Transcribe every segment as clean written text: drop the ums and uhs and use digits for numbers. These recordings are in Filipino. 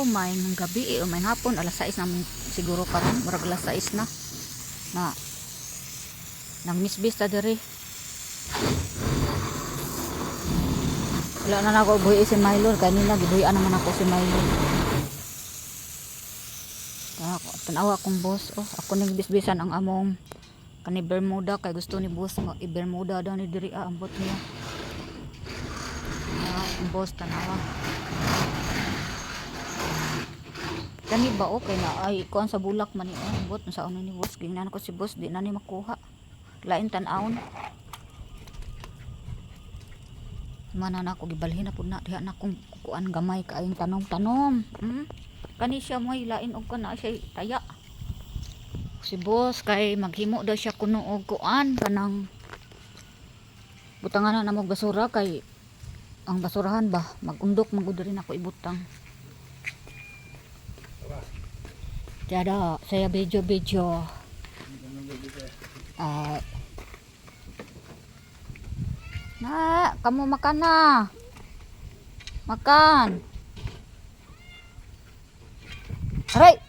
umay ng gabi umay hapon alas 6 na siguro karon murag alas 6 na nang misbis ta diri. Wala na ako buhi si Milo kanina gibuhian naman ako si Milo. Tanawa akong boss ako ning bisbisan ang among kani Bermuda kay gusto ni boss i-Bermuda daw ni diri ambot niya. Ang boss tanawa. Kani ba okay na ay kuan sa bulak man ni ambot sa ano ni boss gingnan ko si boss di na ni makuha. Lain tan-awon. Mana na ako gibalhin na pud na diha na kung kuan gamay kaayong tanom-tanom. Kani siya mo lain og kana siya taya. Si boss kay maghimo daw siya kuno og kuan kanang butangan na mo basura kay ang basurahan ba magundok magud rin ako ibutang. Tiada saya video na kamu makan na makan aray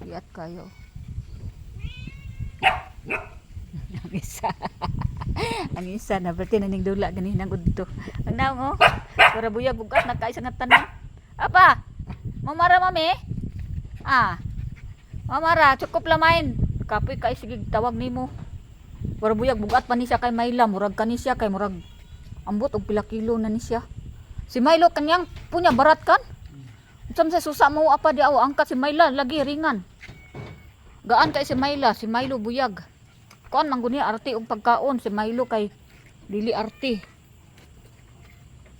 lihat kayo ang isa na berarti naning dula ganinang udto ang naong para buyag bugat nakaisa nga tanan apa mamara mami mamara cukup lamain kapoy kay sige tawag nimo para buyag bugat pa ni siya kay Mayla murag kani siya kay murag ambot og pila kilo na ni siya si Milo kanyang punya barat kan unsam sa susa mo apa di aw angkat si Mayla lagi ringan gaan kay si Mayla si Milo buyag kon mangguni arti og pagkaon si Milo kay dili arti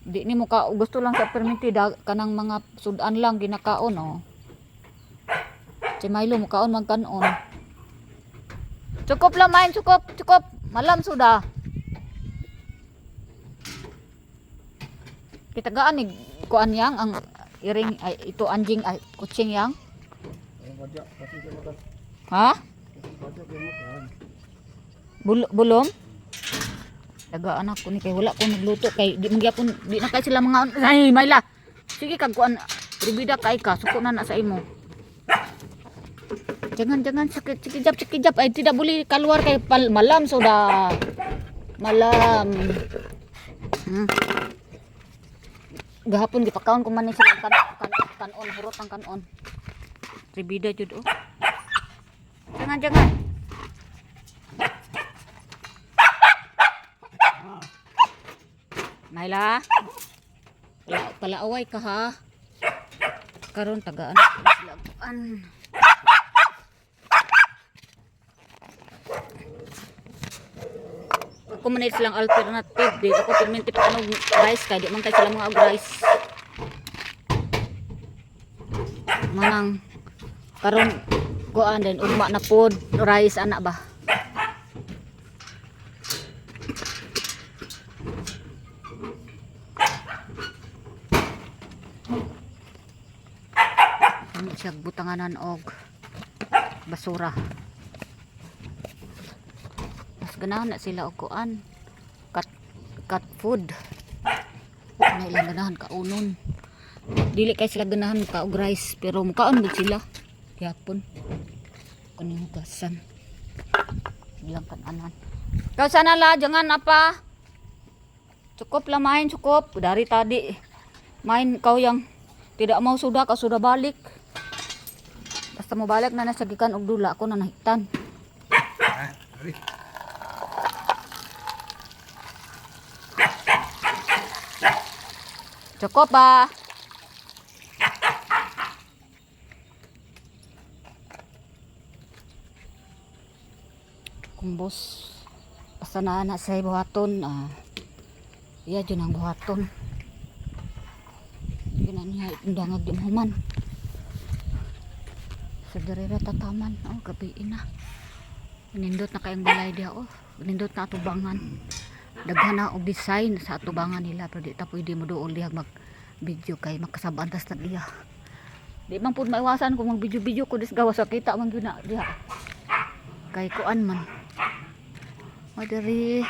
di ni mo ka gusto lang sa permiti kanang mga sudan lang ginakaon si Milo mo kaon magkanon cukup lah main cukup malam sudah kita gaan ni kuan yang ang iring ay ito anjing ay kucing yang belum dagaan ako ni kay wala ko nagluto kay di magyapon di na kay sila mga ay Mayla sige kag kuan ribida kay ka suko na sa imo jangan sekejap ay tidak boleh keluar kay malam sudah malam gahapon gipakaon ko man ni sila kanon hurot ang kanon ribida jud jangan Mayla palaaway ka ha karon tagaan laguan ako man silang alternative di ako permanente pa ano rice kay di man kay sila mga rice manang karon kuan din ugma na pod rice ana ba ano siya butanganan og basura ganahan na sila og kuan cat food na ilang ganahan kaunon dili kay sila ganahan ka og rice pero mukaon gud sila yapon kuning hugasan bilang kananan kau sana lah jangan apa cukup lah main cukup dari tadi main kau yang tidak mau sudah kau sudah balik basta mo balik na nasagikan og dula ako na nahitan cukup ba kumbos basta na sa buhaton iya dyan ang buhaton yun niya indangag di mahuman sa darira tataman gabi na nindot na kayang balay diya nindot na atubangan daghan na og design sa atubangan nila pero di ta pwede mo dool diha mag video kay makasabantas na diha di man pud maiwasan kung mag video ko dis gawas kita man gyud na diha kay kuan man madiri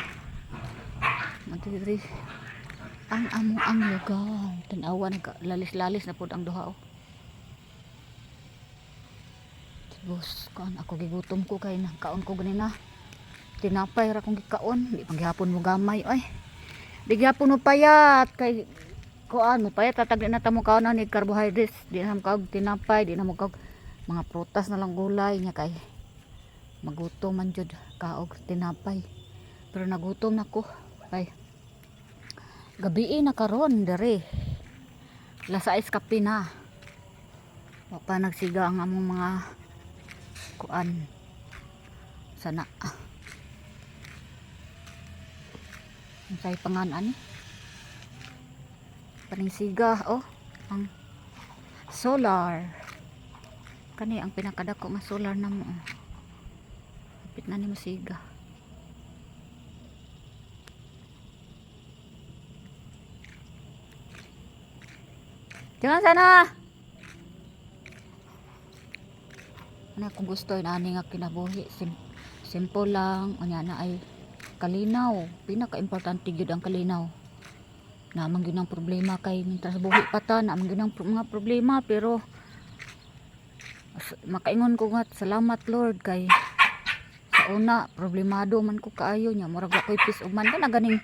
ang amo ang lugar tan-awan lalis-lalis na pud ang duha Bus, kuan ako gigutom ko kay nakaon ko ganina. Tinapay ra kong gikaon, di paghapon mo gamay oy. Di gyapon mo payat kay kuan mo payat tatag na ta mo kaon ni carbohydrates, di na mo kaog tinapay, di na mo kaog mga prutas na lang gulay nya kay magutom man jud kaog tinapay. Pero nagutom na ko kay gabi na karon dere. Lasa is kape na. Wa pa nagsiga ang among mga kuan sana. Unsay pangan-an paningsiga oh ang solar kani ang pinakadako nga solar namo oh. Kapit na ni masiga. Jangan sana. Ano kung gusto inani nga kinabuhi simple lang unya na ay kalinaw. Pinaka-importante gyud ang kalinaw. Naman gyud ang problema kay mintas buhi pa ta naman gyud ang mga problema pero makaingon ko nga salamat Lord kay sa una problemado man ko kaayo nya murag wa koy peace of mind na ganing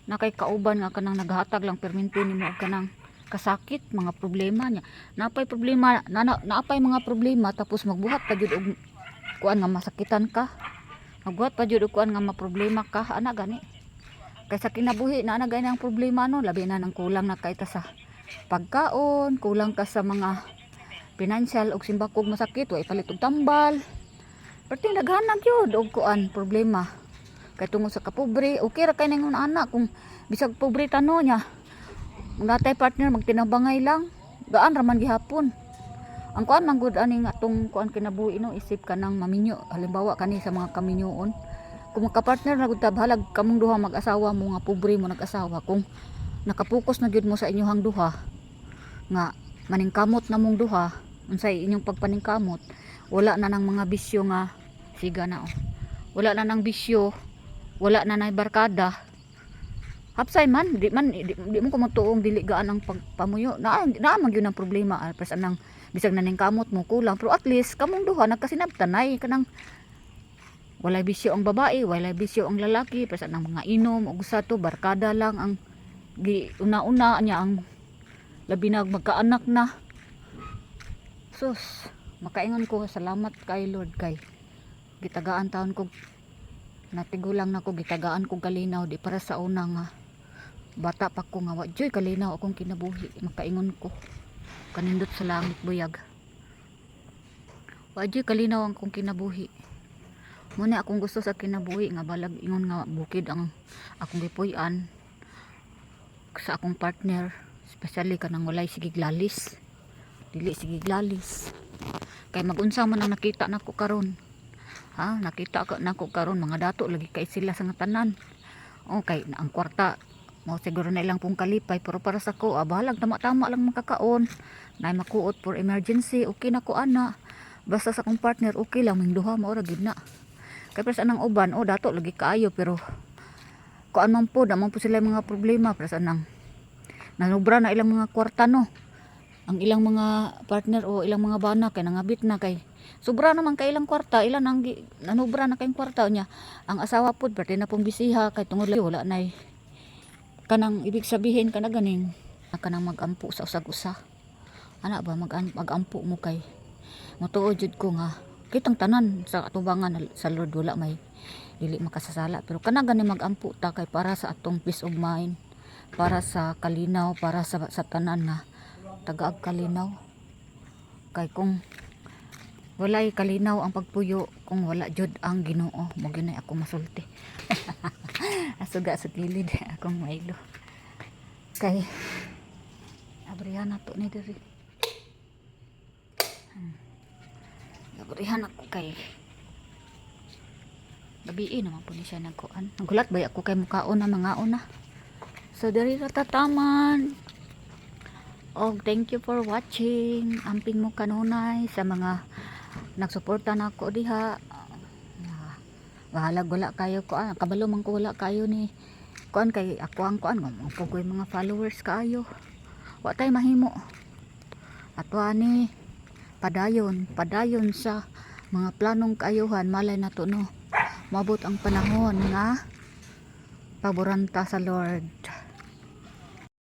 nakay kauban nga kanang naghatag lang perminto nimo og kanang kasakit mga problema nya naapay problema naapay mga problema tapos magbuhat pa jud og kuan nga masakitan ka magbuhat pa jud og kuan nga maproblema ka ana gani kay sa kinabuhi na gani ang problema no labi na nang kulang na kay ta sa pagkaon kulang ka sa mga financial og simbakog masakit way palit og tambal perting daghanan gyud og kuan problema kay tungod sa kapobre okay ra kay ningon anak kung bisag pobre tano nya natay partner magtinabangay lang gaan ra man gihapon ang kuan man gud ani nga tong kuan kinabuhi no isip ka nang maminyo halimbawa kani sa mga kaminyoon kung magka-partner na gud ta bahalag kamong duha mag-asawa mo nga pobre mo nag-asawa kung nakapokus na gyud mo sa inyong duha nga maningkamot na mong duha unsay inyong pagpaningkamot wala na nang mga bisyo nga siga na oh. Wala na nang bisyo wala na nay barkada hapsay man di mo ko magtuong dili gaan ang pagpamuyo na man gyud ang problema pas anang bisag naningkamot mo kulang pero at least kamong duha nagkasinabtanay kanang walay bisyo ang babae walay bisyo ang lalaki pas anang mga inom ug sa to barkada lang ang una-una niya ang labi na magkaanak na sus makaingon ko salamat kay Lord kay gitagaan taon ko natigulang na ko gitagaan ko kalinaw di para sa una nga bata pa ko nga wa joy kalinaw akong kinabuhi makaingon ko kanindot sa langit buyag wa joy kalinaw ang akong kinabuhi muna akong gusto sa kinabuhi nga balag ingon nga bukid ang akong gipuy-an sa akong partner especially kanang walay sigig lalis dili sigig lalis kay magunsa man ang nakita nako karon ha nakita ka nako karon mga dato lagi kay sila sa tanan okay na ang kwarta mo siguro na ilang pong kalipay pero para sa ko bahalag tama lang makakaon na makuot for emergency okay na ko ana basta sa akong partner okay lang ming duha maura gid na kay para sa nang uban dato lagi kaayo pero kuan man po naman po sila mga problema para sa nang nanubra na ilang mga kwarta no ang ilang mga partner o ilang mga bana kay nangabit na kay sobra naman kay ilang kwarta ilan ang nanubra na kay kwarta niya ang asawa pud pati na pong bisiha kay tungod wala nay kanang ibig sabihin kana ganing kanang magampo sa usag-usa ana ba magampo mo kay motuod jud ko nga kitang tanan sa atubangan sa Lord wala may dili makasasala pero kana gani magampo ta kay para sa atong peace of mind para sa kalinaw para sa tanan na tagaag kalinaw kay kung walay kalinaw ang pagpuyo kung wala jud ang Ginoo mo ginay ako masulti asuga sa gilid akong mailo kay abrihan na to ni diri abrihan ako kay gabi naman po ni siya nagkuan nagulat ba ako kay mukaon na mga una so diri ra tataman og thank you for watching amping mo kanunay sa mga nagsuporta na ako diha bahalag wala kayo kuan kabalo man ko wala kayo ni kuan kay ako ang kuan mo pugoy mga followers kaayo wa tay mahimo ato ani padayon sa mga planong kaayuhan, malay na to no. Mabot ang panahon nga paboranta sa Lord.